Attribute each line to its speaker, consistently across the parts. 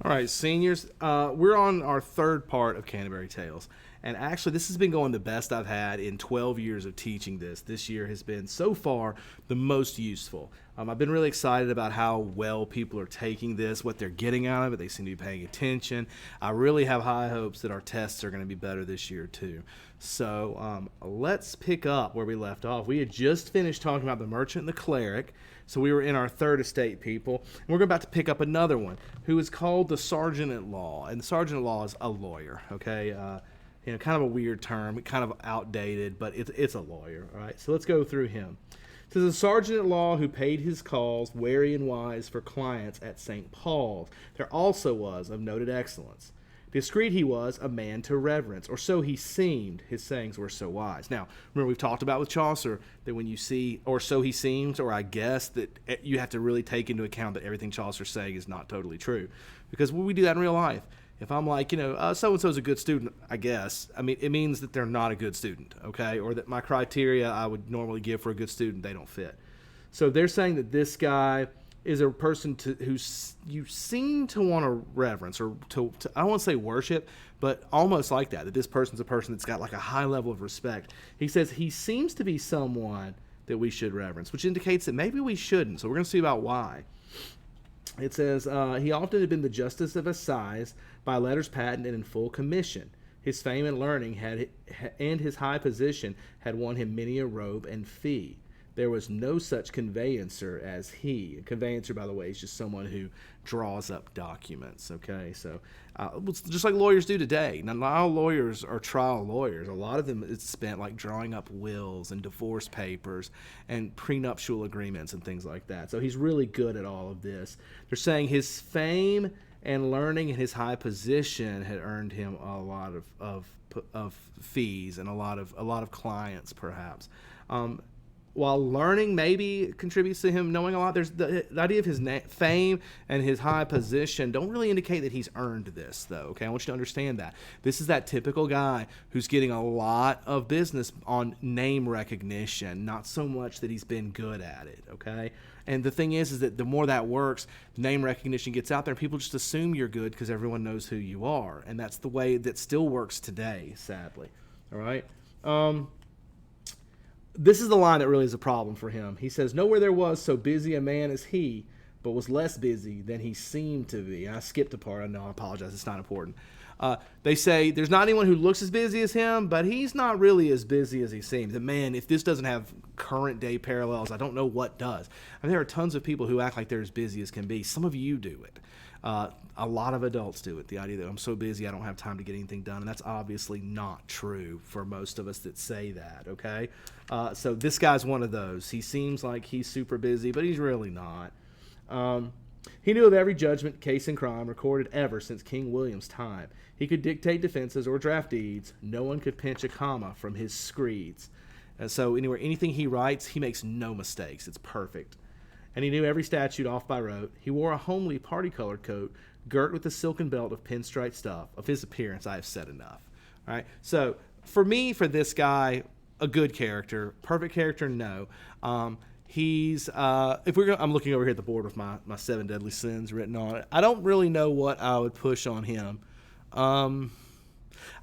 Speaker 1: All right, seniors, we're on our third part of Canterbury Tales. And actually, this has been going the best I've had in 12 years of teaching this. This year has been, so far, the most useful. I've been really excited about how well people are taking this, what they're getting out of it. They seem to be paying attention. I really have high hopes that our tests are going to be better this year, too. So let's pick up where we left off. We had just finished talking about the merchant and the cleric. So we were in our third estate, people. And we're about to pick up another one who is called the sergeant-at-law. And the sergeant-at-law is a lawyer, okay? Kind of a weird term, kind of outdated, but it's a lawyer, all right? So let's go through him. It says, a sergeant-at-law who paid his calls wary and wise for clients at St. Paul's. There also was of noted excellence. Discreet he was, a man to reverence, or so he seemed. His sayings were so wise. Now, remember we've talked about with Chaucer that when you see, or so he seems, or I guess, that you have to really take into account that everything Chaucer's saying is not totally true. Because we do that in real life. If I'm like, so-and-so's a good student, I guess, I mean, it means that they're not a good student, okay? Or that my criteria I would normally give for a good student, they don't fit. So they're saying that this guy is a person who you seem to want to reverence, or to I don't want to say worship, but almost like that this person's a person that's got like a high level of respect. He says he seems to be someone that we should reverence, which indicates that maybe we shouldn't. So we're going to see about why. It says, he often had been the justice of assize by letters patent and in full commission. His fame and learning and his high position had won him many a robe and fee. There was no such conveyancer as he. A conveyancer, by the way, is just someone who draws up documents, okay? So just like lawyers do today. Now, not all lawyers are trial lawyers. A lot of them is spent like drawing up wills and divorce papers and prenuptial agreements and things like that. So he's really good at all of this. They're saying his fame and learning and his high position had earned him a lot of fees and a lot of clients, perhaps. While learning maybe contributes to him knowing a lot, there's the idea of his fame and his high position don't really indicate that he's earned this, though. Okay, I want you to understand that. This is that typical guy who's getting a lot of business on name recognition, not so much that he's been good at it, okay? And the thing is that the more that works, name recognition gets out there, and people just assume you're good because everyone knows who you are. And that's the way that still works today, sadly, all right? This is the line that really is a problem for him. He says, nowhere there was so busy a man as he, but was less busy than he seemed to be. And I skipped a part. I know, I apologize. It's not important. They say there's not anyone who looks as busy as him, but he's not really as busy as he seems. And man, if this doesn't have current day parallels, I don't know what does. I mean, there are tons of people who act like they're as busy as can be. Some of you do it. A lot of adults do it. The idea that I'm so busy I don't have time to get anything done, and that's obviously not true for most of us that say that, okay? So this guy's one of those. He seems like he's super busy, but he's really not. He knew of every judgment, case, and crime recorded ever since King William's time. He could dictate defenses or draft deeds. No one could pinch a comma from his screeds. And so anything he writes, he makes no mistakes. It's perfect. And he knew every statute off by rote. He wore a homely party-colored coat, girt with a silken belt of pinstripe stuff. Of his appearance, I have said enough. All right. So for me, for this guy, a good character. Perfect character, no. He's if we're I'm looking over here at the board with my 7 deadly sins written on it. I don't really know what I would push on him.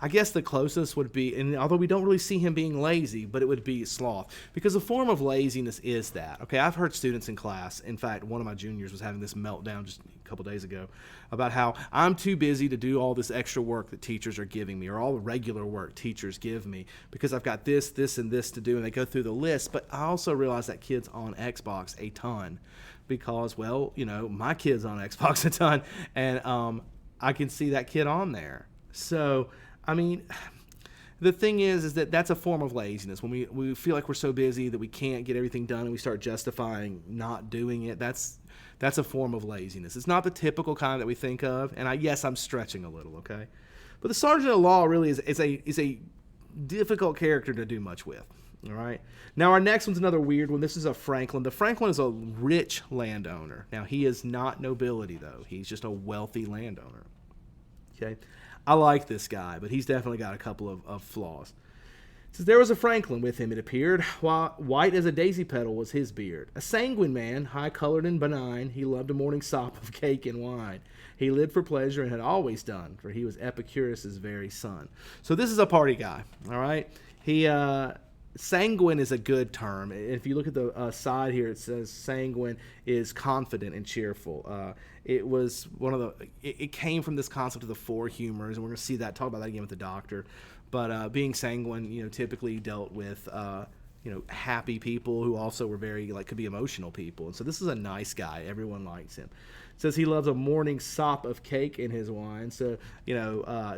Speaker 1: I guess the closest would be, and although we don't really see him being lazy, but it would be sloth. Because a form of laziness is that. Okay, I've heard students in class, in fact, one of my juniors was having this meltdown just a couple days ago about how I'm too busy to do all this extra work that teachers are giving me, or all the regular work teachers give me, because I've got this, and this to do, and they go through the list. But I also realize that kid's on Xbox a ton because, well, my kid's on Xbox a ton, and I can see that kid on there. So, I mean, the thing is that that's a form of laziness. When we feel like we're so busy that we can't get everything done and we start justifying not doing it, that's a form of laziness. It's not the typical kind that we think of, and yes, I'm stretching a little, okay? But the sergeant-at-law really is a difficult character to do much with, all right? Now, our next one's another weird one. This is a Franklin. The Franklin is a rich landowner. Now, he is not nobility, though. He's just a wealthy landowner, okay? I like this guy, but he's definitely got a couple of flaws. Says there was a Franklin with him, it appeared, white as a daisy petal was his beard. A sanguine man, high-colored and benign, he loved a morning sop of cake and wine. He lived for pleasure and had always done, for he was Epicurus's very son. So this is a party guy, all right? Sanguine is a good term. If you look at the side here, it says sanguine is confident and cheerful. It was it came from this concept of the four humors, and we're going to see that, talk about that again with the Doctor. But being sanguine, typically dealt with, happy people who also were very, could be emotional people. And so this is a nice guy. Everyone likes him. It says he loves a morning sop of cake in his wine. So,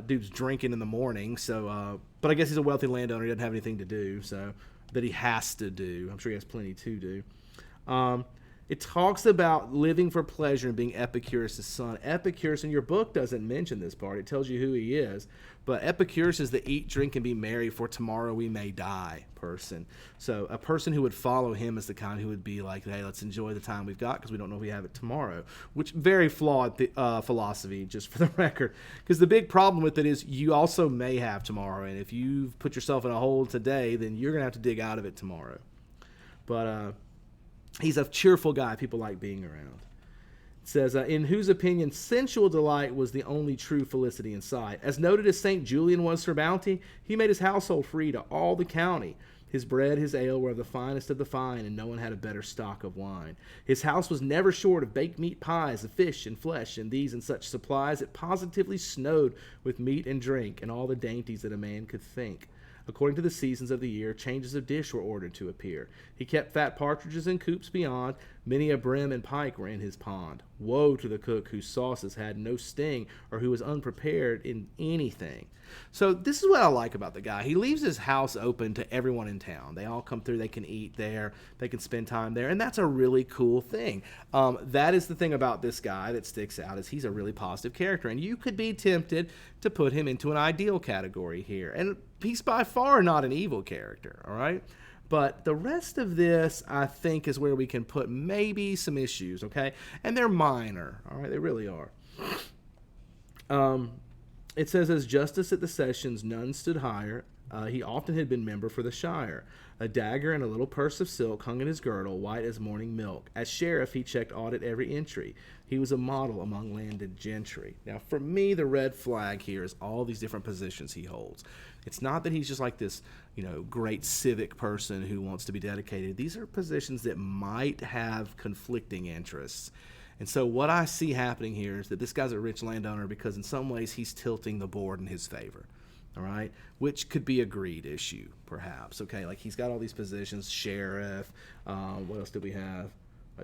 Speaker 1: dude's drinking in the morning. So, but I guess he's a wealthy landowner. He doesn't have anything to do, so that he has to do. I'm sure he has plenty to do. It talks about living for pleasure and being Epicurus' son. Epicurus in your book doesn't mention this part. It tells you who he is. But Epicurus is the eat, drink, and be merry, for tomorrow we may die person. So a person who would follow him is the kind who would be like, hey, let's enjoy the time we've got because we don't know if we have it tomorrow. Which, very flawed philosophy, just for the record. Because the big problem with it is you also may have tomorrow. And if you've put yourself in a hole today, then you're going to have to dig out of it tomorrow. But he's a cheerful guy people like being around. It says, in whose opinion sensual delight was the only true felicity in sight. As noted as St. Julian was for bounty, he made his household free to all the county. His bread, his ale were of the finest of the fine, and no one had a better stock of wine. His house was never short of baked meat pies, of fish and flesh, and these and such supplies. It positively snowed with meat and drink, and all the dainties that a man could think. According to the seasons of the year, changes of dish were ordered to appear. He kept fat partridges in coops beyond. Many a brim and pike were in his pond. Woe to the cook whose sauces had no sting, or who was unprepared in anything. So this is what I like about the guy. He leaves his house open to everyone in town. They all come through. They can eat there. They can spend time there. And that's a really cool thing. That is the thing about this guy that sticks out, is he's a really positive character. And you could be tempted to put him into an ideal category here. And he's by far not an evil character, all right? But the rest of this, I think, is where we can put maybe some issues, okay? And they're minor, all right? They really are. It says, as justice at the sessions, none stood higher. He often had been member for the shire. A dagger and a little purse of silk hung in his girdle, white as morning milk. As sheriff, he checked audit every entry. He was a model among landed gentry. Now, for me, the red flag here is all these different positions he holds. It's not that he's just like this, great civic person who wants to be dedicated. These are positions that might have conflicting interests. And so what I see happening here is that this guy's a rich landowner because in some ways he's tilting the board in his favor. All right, which could be a greed issue, perhaps. Okay, like he's got all these positions, sheriff. What else do we have?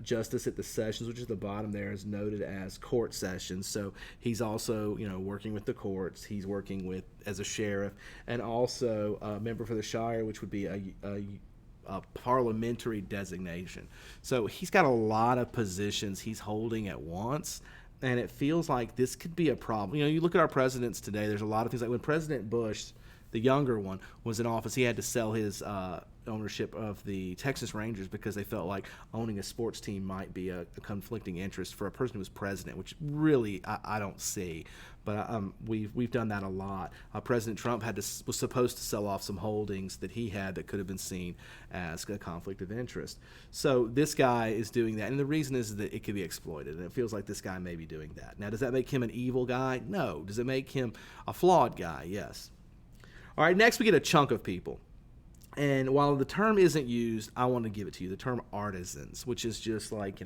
Speaker 1: Justice at the sessions, which is the bottom there, is noted as court sessions. So he's also, working with the courts. He's working with as a sheriff, and also a member for the shire, which would be a parliamentary designation. So he's got a lot of positions he's holding at once. And it feels like this could be a problem. You look at our presidents today, there's a lot of things. Like when President Bush, the younger one, was in office, he had to sell his ownership of the Texas Rangers because they felt like owning a sports team might be a conflicting interest for a person who was president, which really I don't see. But we've done that a lot. President Trump was supposed to sell off some holdings that he had that could have been seen as a conflict of interest. So this guy is doing that, and the reason is that it could be exploited, and it feels like this guy may be doing that. Now, does that make him an evil guy? No. Does it make him a flawed guy? Yes. All right, next we get a chunk of people. And while the term isn't used, I want to give it to you. The term artisans, which is just like,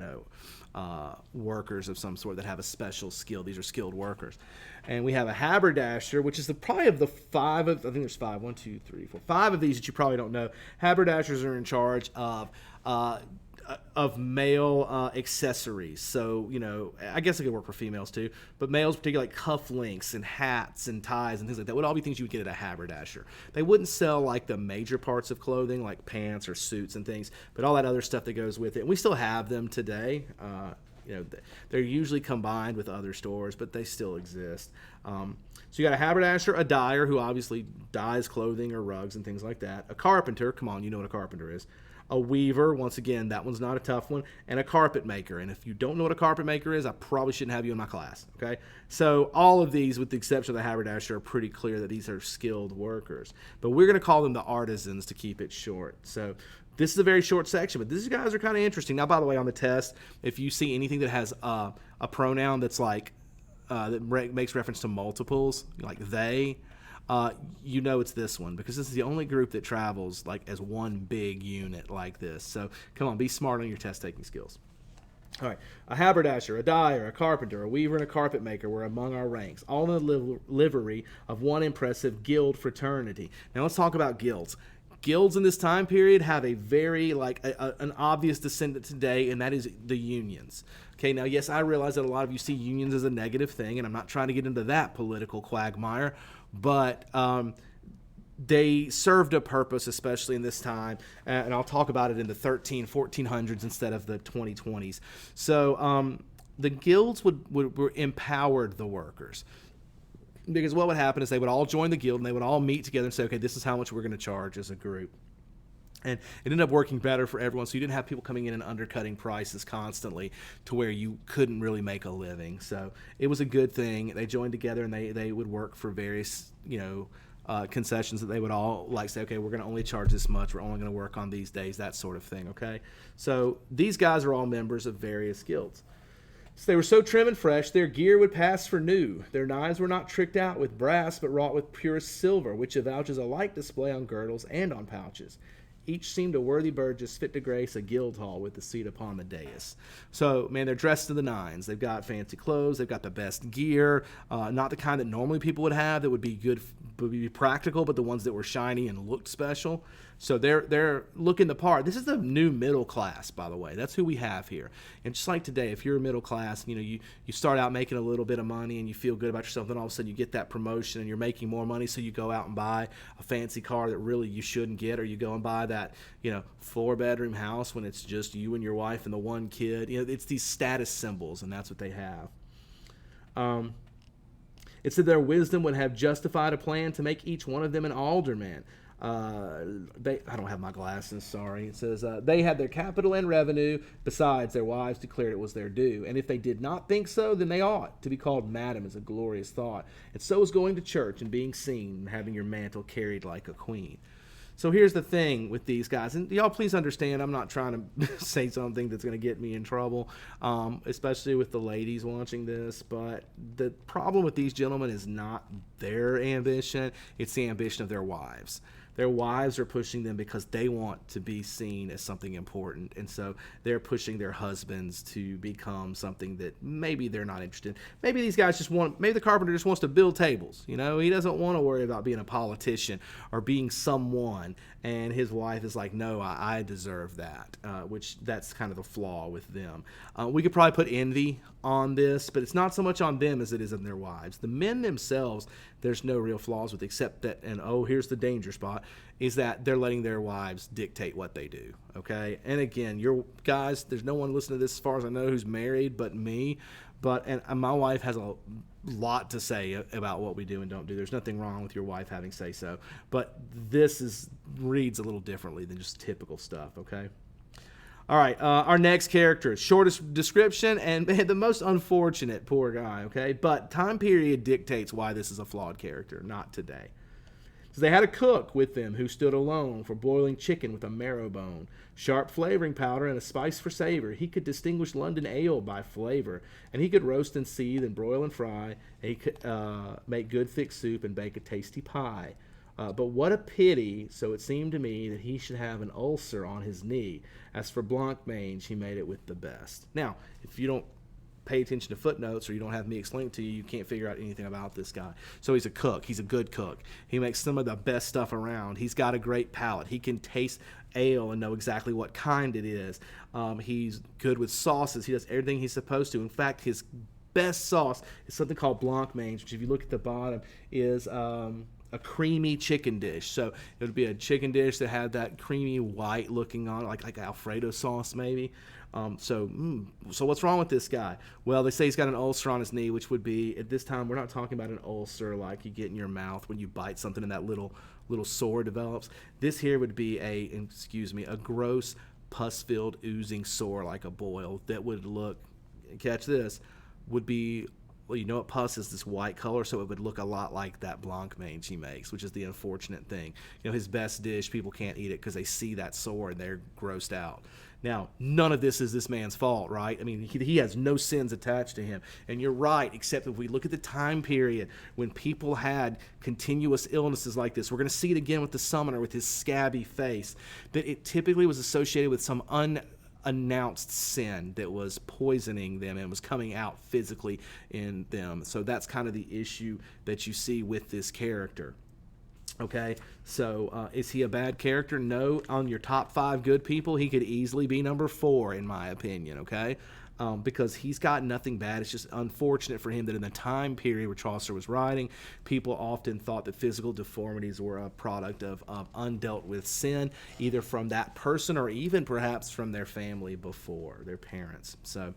Speaker 1: workers of some sort that have a special skill. These are skilled workers. And we have a haberdasher, which is probably of the five of, I think there's five, 1, 2, 3, 4, 5 of these that you probably don't know. Haberdashers are in charge of male accessories. So, I guess it could work for females too, but males, particularly like cufflinks and hats and ties and things like that, would all be things you would get at a haberdasher. They wouldn't sell like the major parts of clothing, like pants or suits and things, but all that other stuff that goes with it. And we still have them today. They're usually combined with other stores, but they still exist. So you got a haberdasher, a dyer who obviously dyes clothing or rugs and things like that. A carpenter, come on, you know what a carpenter is. a weaver, once again, that one's not a tough one, and a carpet maker. And if you don't know what a carpet maker is, I probably shouldn't have you in my class, okay? So all of these, with the exception of the haberdasher, are pretty clear that these are skilled workers. But we're going to call them the artisans to keep it short. So this is a very short section, but these guys are kind of interesting. Now, by the way, on the test, if you see anything that has a pronoun that's like, that makes reference to multiples, like they, you know it's this one, because this is the only group that travels like as one big unit like this. So come on, be smart on your test taking skills. All right, a haberdasher, a dyer, a carpenter, a weaver, and a carpet maker were among our ranks, all in the livery of one impressive guild fraternity. Now let's talk about guilds. Guilds in this time period have a very, an obvious descendant today, and that is the unions. Okay, now, yes, I realize that a lot of you see unions as a negative thing, and I'm not trying to get into that political quagmire, but they served a purpose, especially in this time, and I'll talk about it in the 1400s instead of the 2020s. So the guilds were empowered the workers. Because what would happen is they would all join the guild and they would all meet together and say, okay, this is how much we're going to charge as a group. And it ended up working better for everyone, so you didn't have people coming in and undercutting prices constantly to where you couldn't really make a living. So it was a good thing. They joined together and they would work for various, concessions that they would all say, okay, we're going to only charge this much. We're only going to work on these days, that sort of thing, okay? So these guys are all members of various guilds. So they were so trim and fresh, their gear would pass for new. Their knives were not tricked out with brass, but wrought with purest silver, which avouches a like display on girdles and on pouches. Each seemed a worthy Burgess fit to grace a guild hall with the seat upon the dais. So, man, they're dressed to the nines. They've got fancy clothes. They've got the best gear, not the kind that normally people would have that would be good, would be practical, but the ones that were shiny and looked special. So they're looking the part. This is the new middle class, by the way. That's who we have here. And just like today, if you're a middle class, you start out making a little bit of money and you feel good about yourself, then all of a sudden you get that promotion and you're making more money, so you go out and buy a fancy car that really you shouldn't get, or you go and buy that 4-bedroom house when it's just you and your wife and the one kid. It's these status symbols, and that's what they have. It said their wisdom would have justified a plan to make each one of them an alderman. I don't have my glasses, sorry. It says they had their capital and revenue, besides their wives declared it was their due. And if they did not think so, then they ought. To be called madam is a glorious thought. And so is going to church and being seen and having your mantle carried like a queen. So here's the thing with these guys, and y'all please understand, I'm not trying to say something that's going to get me in trouble, especially with the ladies watching this, but the problem with these gentlemen is not their ambition, it's the ambition of their wives. Their wives are pushing them because they want to be seen as something important, and so they're pushing their husbands to become something that maybe they're not interested in. Maybe these guys maybe the carpenter just wants to build tables. He doesn't want to worry about being a politician or being someone, and his wife is like, no, I deserve that, which that's kind of the flaw with them. We could probably put envy on this, but it's not so much on them as it is on their wives. The men themselves, there's no real flaws with, except that, and here's the danger spot, is that they're letting their wives dictate what they do, okay? And again, your guys, there's no one listening to this as far as I know who's married but me, and my wife has a lot to say about what we do and don't do. There's nothing wrong with your wife having say so, but this reads a little differently than just typical stuff, okay? All right, our next character, shortest description, and the most unfortunate, poor guy, okay? But time period dictates why this is a flawed character, not today. So they had a cook with them who stood alone for boiling chicken with a marrow bone, sharp flavoring powder, and a spice for savor. He could distinguish London ale by flavor, and he could roast and seethe and broil and fry. And he could make good thick soup and bake a tasty pie. But what a pity, so it seemed to me, that he should have an ulcer on his knee. As for blancmange, he made it with the best. Now, if you don't pay attention to footnotes or you don't have me explain it to you, you can't figure out anything about this guy. So he's a cook. He's a good cook. He makes some of the best stuff around. He's got a great palate. He can taste ale and know exactly what kind it is. He's good with sauces. He does everything he's supposed to. In fact, his best sauce is something called blancmange, which if you look at the bottom is a creamy chicken dish. So it would be a chicken dish that had that creamy white looking on it, like Alfredo sauce maybe. So what's wrong with this guy? Well, they say he's got an ulcer on his knee, which would be, at this time, we're not talking about an ulcer like you get in your mouth when you bite something and that little sore develops. This here would be a gross, pus-filled, oozing sore like a boil that would look, catch this, would be, well, you know what, pus is this white color, so it would look a lot like that blanc mange he makes, which is the unfortunate thing. You know, his best dish, people can't eat it because they see that sore and they're grossed out. Now, none of this is this man's fault, right? I mean, he has no sins attached to him. And you're right, except if we look at the time period when people had continuous illnesses like this, we're going to see it again with the summoner with his scabby face, that it typically was associated with some unannounced sin that was poisoning them and was coming out physically in them. So that's kind of the issue that you see with this character. Okay, so is he a bad character? No. On your top 5 good people, he could easily be number 4, in my opinion, okay? Because he's got nothing bad. It's just unfortunate for him that in the time period where Chaucer was writing, people often thought that physical deformities were a product of undealt with sin, either from that person or even perhaps from their family before, their parents. So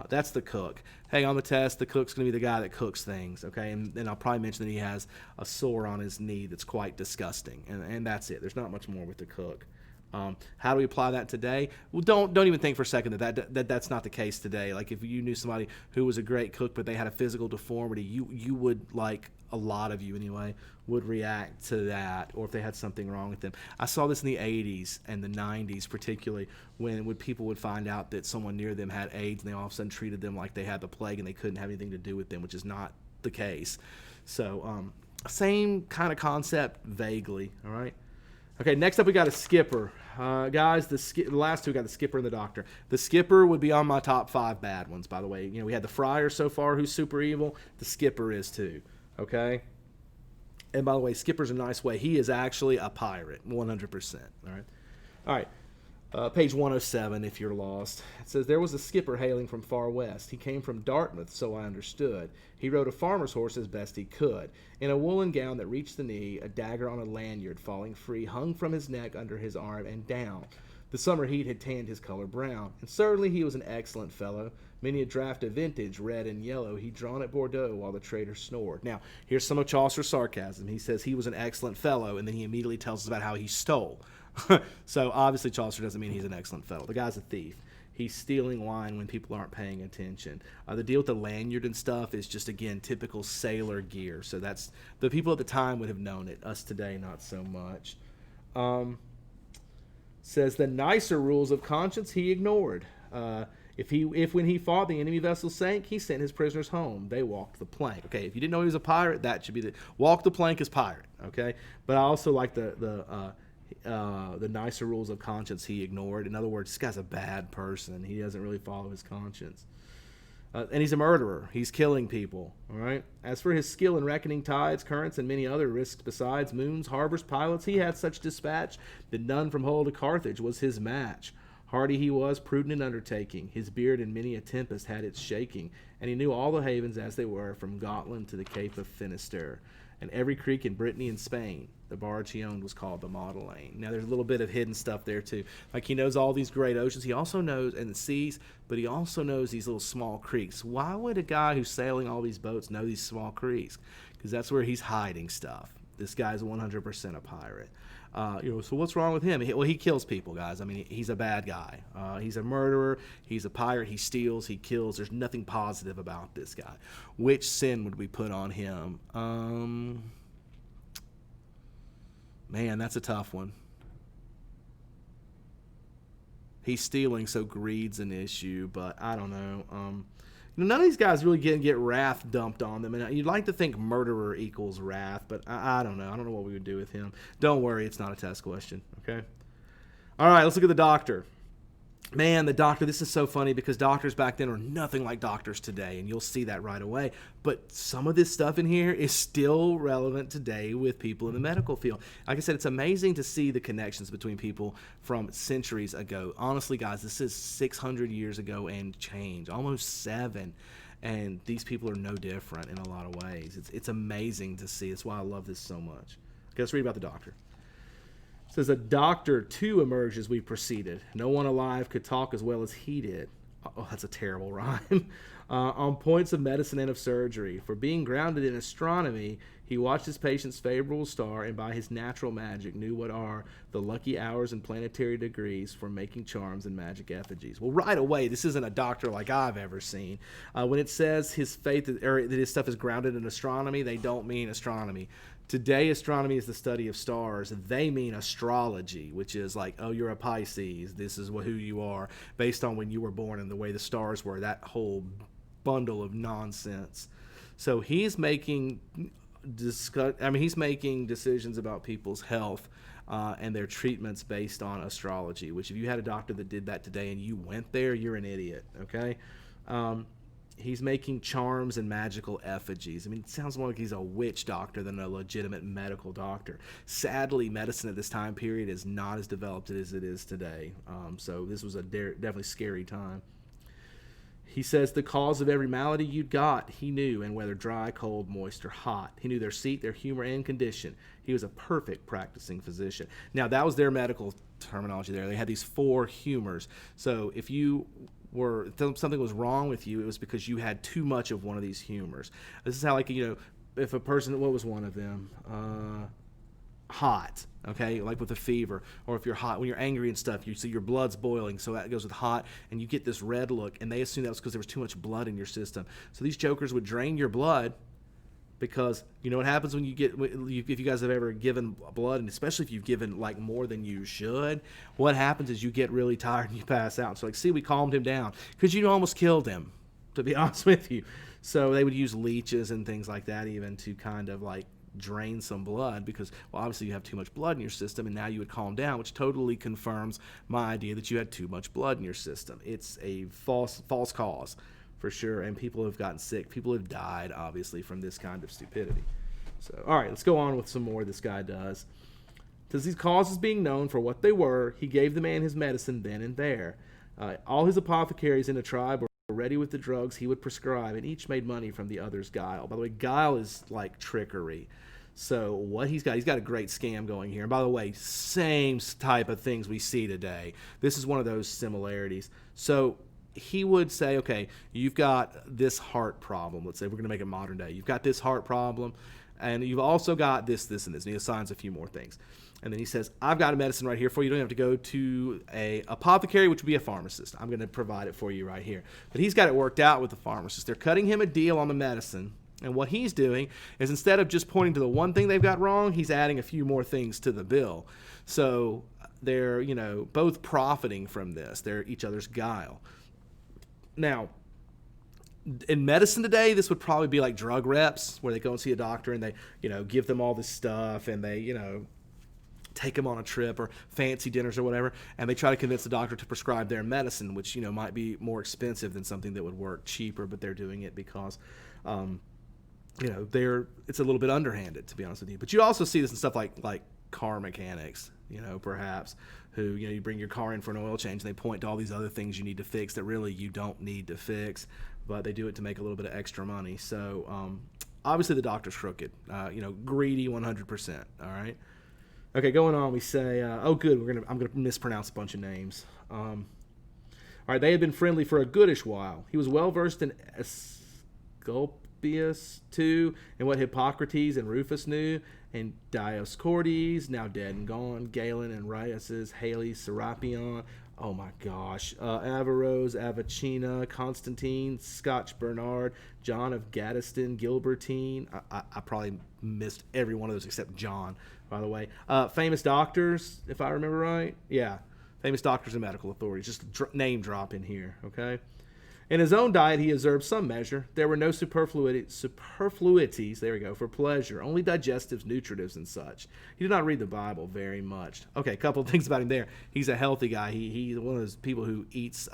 Speaker 1: that's the cook. Hey, on the test, the cook's going to be the guy that cooks things, okay? And then I'll probably mention that he has a sore on his knee that's quite disgusting, and that's it. There's not much more with the cook. How do we apply that today? Well, don't even think for a second that's not the case today. Like if you knew somebody who was a great cook but they had a physical deformity, you would, like a lot of you anyway, would react to that, or if they had something wrong with them. I saw this in the 80s and the 90s particularly when people would find out that someone near them had AIDS and they all of a sudden treated them like they had the plague and they couldn't have anything to do with them, which is not the case. So same kind of concept vaguely, all right? Okay, next up we got a skipper. Guys, the last two got the skipper and the doctor. The skipper would be on my top 5 bad ones, by the way. You know, we had the friar so far who's super evil. The skipper is too, okay? And by the way, skipper's a nice way. He is actually a pirate, 100%, all right? All right. Page 107, if you're lost. It says, there was a skipper hailing from far west. He came from Dartmouth, so I understood. He rode a farmer's horse as best he could. In a woolen gown that reached the knee, a dagger on a lanyard falling free hung from his neck under his arm and down. The summer heat had tanned his color brown, and certainly he was an excellent fellow. Many a draught of vintage, red and yellow, he'd drawn at Bordeaux while the trader snored. Now, here's some of Chaucer's sarcasm. He says he was an excellent fellow, and then he immediately tells us about how he stole. So obviously Chaucer doesn't mean he's an excellent fellow. The guy's a thief. He's stealing wine when people aren't paying attention. The deal with the lanyard and stuff is just, again, typical sailor gear. So that's, the people at the time would have known it. Us today, not so much. Says the nicer rules of conscience he ignored. If when he fought the enemy vessel sank, he sent his prisoners home. They walked the plank. Okay, if you didn't know he was a pirate, that should be the walk the plank is pirate. Okay, but I also like the nicer rules of conscience he ignored. In other words, this guy's a bad person. He doesn't really follow his conscience. And he's a murderer. He's killing people. All right. As for his skill in reckoning tides, currents, and many other risks besides, moons, harbors, pilots, he had such dispatch that none from Hull to Carthage was his match. Hardy he was, prudent in undertaking. His beard in many a tempest had its shaking, and he knew all the havens as they were, from Gotland to the Cape of Finisterre, and every creek in Brittany and Spain. The barge he owned was called the Madeleine. Now, there's a little bit of hidden stuff there, too. Like, he knows all these great oceans. He also knows, and the seas, but he also knows these little small creeks. Why would a guy who's sailing all these boats know these small creeks? Because that's where he's hiding stuff. This guy's 100% a pirate. So what's wrong with him? He kills people, guys. I mean, he's a bad guy. He's a murderer. He's a pirate. He steals. He kills. There's nothing positive about this guy. Which sin would we put on him? Man, that's a tough one. He's stealing, so greed's an issue, but I don't know. None of these guys really get wrath dumped on them, and you'd like to think murderer equals wrath, but I don't know. I don't know what we would do with him. Don't worry, it's not a test question, okay? All right, let's look at the doctor. Man, the doctor, this is so funny because doctors back then are nothing like doctors today, and you'll see that right away. But some of this stuff in here is still relevant today with people in the medical field. Like I said, it's amazing to see the connections between people from centuries ago. Honestly, guys, this is 600 years ago and change, almost 7. And these people are no different in a lot of ways. It's amazing to see. That's why I love this so much. Okay, let's read about the doctor. It says, a doctor too emerged as we proceeded. No one alive could talk as well as he did. Oh, that's a terrible rhyme. On points of medicine and of surgery. For being grounded in astronomy, he watched his patient's favorable star, and by his natural magic knew what are the lucky hours and planetary degrees for making charms and magic effigies. Well, right away, this isn't a doctor like I've ever seen. When it says his faith, or that his stuff is grounded in astronomy, they don't mean astronomy. Today, astronomy is the study of stars. They mean astrology, which is like, oh, you're a Pisces. This is who you are based on when you were born and the way the stars were. That whole bundle of nonsense. So he's making decisions about people's health and their treatments based on astrology. Which, if you had a doctor that did that today and you went there, you're an idiot. Okay. He's making charms and magical effigies. I mean, it sounds more like he's a witch doctor than a legitimate medical doctor. Sadly, medicine at this time period is not as developed as it is today. So this was a definitely scary time. He says the cause of every malady you'd got, he knew, and whether dry, cold, moist, or hot. He knew their seat, their humor, and condition. He was a perfect practicing physician. Now, that was their medical terminology there. They had these 4 humors. So if something was wrong with you, it was because you had too much of one of these humors. This is how, like, if a person, what was one of them? Hot, okay, like with a fever, or if you're hot, when you're angry and stuff, you see your blood's boiling, so that goes with hot, and you get this red look, and they assume that was because there was too much blood in your system. So these jokers would drain your blood, because you know what happens when you get, if you guys have ever given blood, and especially if you've given like more than you should, what happens is you get really tired and you pass out. So like, see, we calmed him down because you almost killed him, to be honest with you. So they would use leeches and things like that even to kind of like drain some blood, because, well, obviously you have too much blood in your system, and now you would calm down, which totally confirms my idea that you had too much blood in your system. It's a false cause for sure, and people have gotten sick. People have died, obviously, from this kind of stupidity. So, all right, let's go on with some more this guy does. Says these causes being known for what they were, he gave the man his medicine then and there. All his apothecaries in a tribe were ready with the drugs he would prescribe, and each made money from the other's guile. By the way, guile is like trickery. So what he's got a great scam going here. And by the way, same type of things we see today. This is one of those similarities. So he would say, okay, you've got this heart problem. Let's say we're going to make it modern day. You've got this heart problem, and you've also got this, and this. And he assigns a few more things. And then he says, I've got a medicine right here for you. You don't have to go to a apothecary, which would be a pharmacist. I'm going to provide it for you right here. But he's got it worked out with the pharmacist. They're cutting him a deal on the medicine. And what he's doing is, instead of just pointing to the one thing they've got wrong, he's adding a few more things to the bill. So they're, both profiting from this. They're each other's guile. Now, in medicine today, this would probably be like drug reps, where they go and see a doctor and they, give them all this stuff, and they, take them on a trip or fancy dinners or whatever, and they try to convince the doctor to prescribe their medicine, which, might be more expensive than something that would work cheaper, but they're doing it because, it's a little bit underhanded, to be honest with you. But you also see this in stuff like car mechanics, perhaps, who, you bring your car in for an oil change and they point to all these other things you need to fix that really you don't need to fix, but they do it to make a little bit of extra money. So, obviously the doctor's crooked, greedy 100%. All right. Okay, going on, we say, I'm gonna mispronounce a bunch of names. All right, they had been friendly for a goodish while. He was well versed in Asclepius too, and what Hippocrates and Rufus knew, and Dioscordes, now dead and gone, Galen and Rhaius, Haley, Serapion, oh my gosh, Averroes, Avicina, Constantine, Scotch Bernard, John of Gaddesden, Gilbertine. I probably missed every one of those except John, by the way. Famous doctors, if I remember right. Yeah, famous doctors and medical authorities. Just name drop in here, okay? In his own diet, he observed some measure. There were no superfluities, there we go, for pleasure, only digestives, nutritives, and such. He did not read the Bible very much. Okay, a couple of things about him there. He's a healthy guy. He's one of those people who eats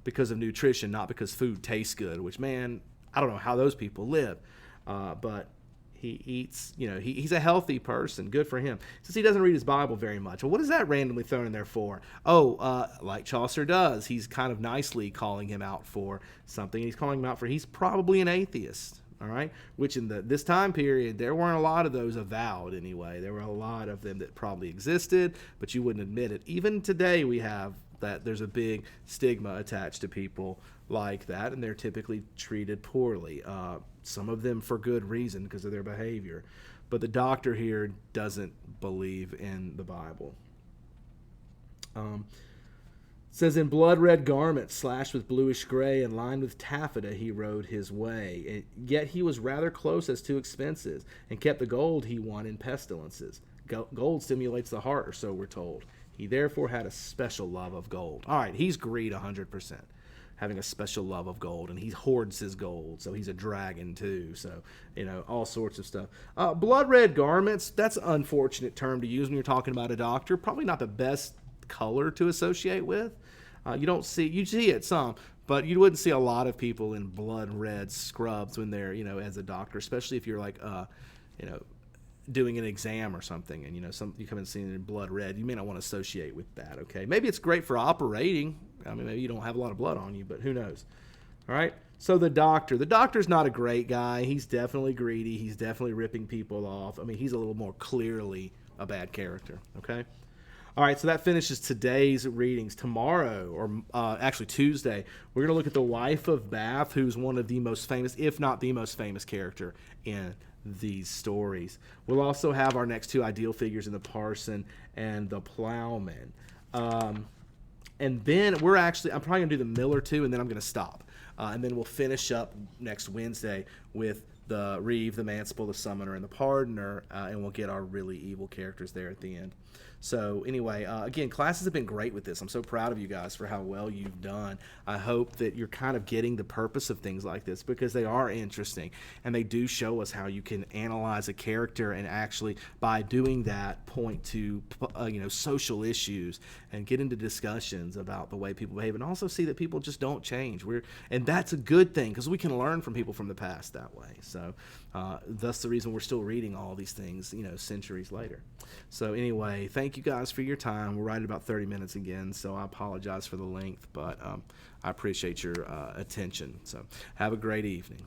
Speaker 1: because of nutrition, not because food tastes good, which, man, I don't know how those people live. But he eats, he's a healthy person. Good for him. Since he doesn't read his Bible very much. Well, what is that randomly thrown in there for? Like Chaucer does. He's kind of nicely calling him out for something. He's calling him out for, he's probably an atheist. All right, which in this time period, there weren't a lot of those avowed anyway. There were a lot of them that probably existed, but you wouldn't admit it. Even today, we have that there's a big stigma attached to people like that, and they're typically treated poorly. Some of them for good reason because of their behavior. But the doctor here doesn't believe in the Bible. It says, in blood-red garments, slashed with bluish gray, and lined with taffeta, he rode his way. And yet he was rather close as to expenses, and kept the gold he won in pestilences. Gold stimulates the heart, or so we're told. He therefore had a special love of gold. All right, he's greed 100%, having a special love of gold, and he hoards his gold, so he's a dragon too. So, all sorts of stuff. Blood-red garments, that's an unfortunate term to use when you're talking about a doctor. Probably not the best color to associate with. You see it some, but you wouldn't see a lot of people in blood red scrubs when they're, as a doctor, especially if you're like, doing an exam or something, and you come and see it in blood red. You may not want to associate with that. Okay, maybe it's great for operating. I mean, maybe you don't have a lot of blood on you, but who knows? All right. So the doctor's not a great guy. He's definitely greedy. He's definitely ripping people off. I mean, he's a little more clearly a bad character. Okay. All right, so that finishes today's readings. Tomorrow, or actually Tuesday, we're going to look at the wife of Bath, who's one of the most famous, if not the most famous character in these stories. We'll also have our next two ideal figures in the parson and the plowman. And then I'm probably going to do the miller too, and then I'm going to stop. And then we'll finish up next Wednesday with the Reeve, the Manciple, the Summoner, and the Pardoner, and we'll get our really evil characters there at the end. So anyway, again, classes have been great with this. I'm so proud of you guys for how well you've done. I hope that you're kind of getting the purpose of things like this, because they are interesting, and they do show us how you can analyze a character and actually, by doing that, point to social issues and get into discussions about the way people behave, and also see that people just don't change. And that's a good thing, because we can learn from people from the past that way. So thus the reason we're still reading all these things, centuries later. So anyway, thank you guys for your time. We're right at about 30 minutes again, so I apologize for the length, but I appreciate your attention. So have a great evening.